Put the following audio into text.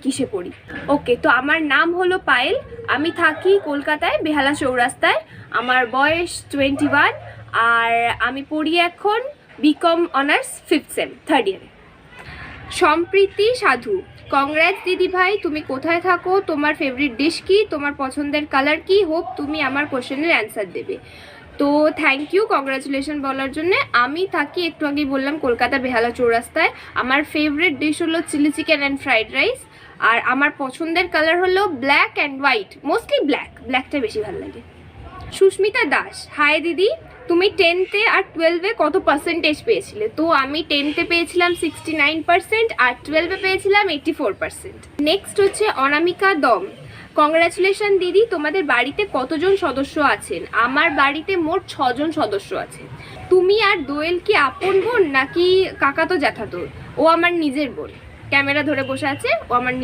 কিসে পড়ি। ওকে, তো আমার নাম হলো পায়েল, আমি থাকি কলকাতায় বেহালা চৌরাস্তায়, আমার বয়স 21 আর আমি পড়ি এখন BCom honours 5th same 3rd ইয়ারে। সম্প্রীতি সাধু, কংগ্রাটস দিদি ভাই, তুমি কোথায় থাকো, তোমার ফেভারিট ডিশ কি, তোমার পছন্দের কালার কি, হোপ তুমি আমার কোশ্চেনের অ্যান্সার দেবে। তো থ্যাংক ইউ কংগ্রাচুলেশন বলার জন্য। আমি থাকি একটু আগেই বললাম কলকাতা বেহালা চৌরাস্তায়। আমার ফেভারিট ডিশ হলো chilli chicken and fried rice, আর আমার পছন্দের কালার হলো ব্ল্যাক অ্যান্ড হোয়াইট, মোস্টলি ব্ল্যাকটা বেশি ভালো লাগে। সুস্মিতা দাস, হাই দিদি, তুমি 10th-এ আর 12th-এ কত পার্সেন্টেজ পেয়েছিলে? তো আমি 10th-এ পেয়েছিলাম 69% আর 12th-এ পেয়েছিলাম 84%। নেক্সট হচ্ছে অনামিকা দম, কংগ্রাচুলেশন দিদি, তোমাদের বাড়িতে কতজন সদস্য আছেন? আমার বাড়িতে মোট 6 জন সদস্য আছে। তুমি আর দোয়েল কি আপন বোন নাকি কাকাতো জ্যাঠাতো? ও আমার নিজের বোন, ক্যামেরা ধরে বসে আছে, ও আমার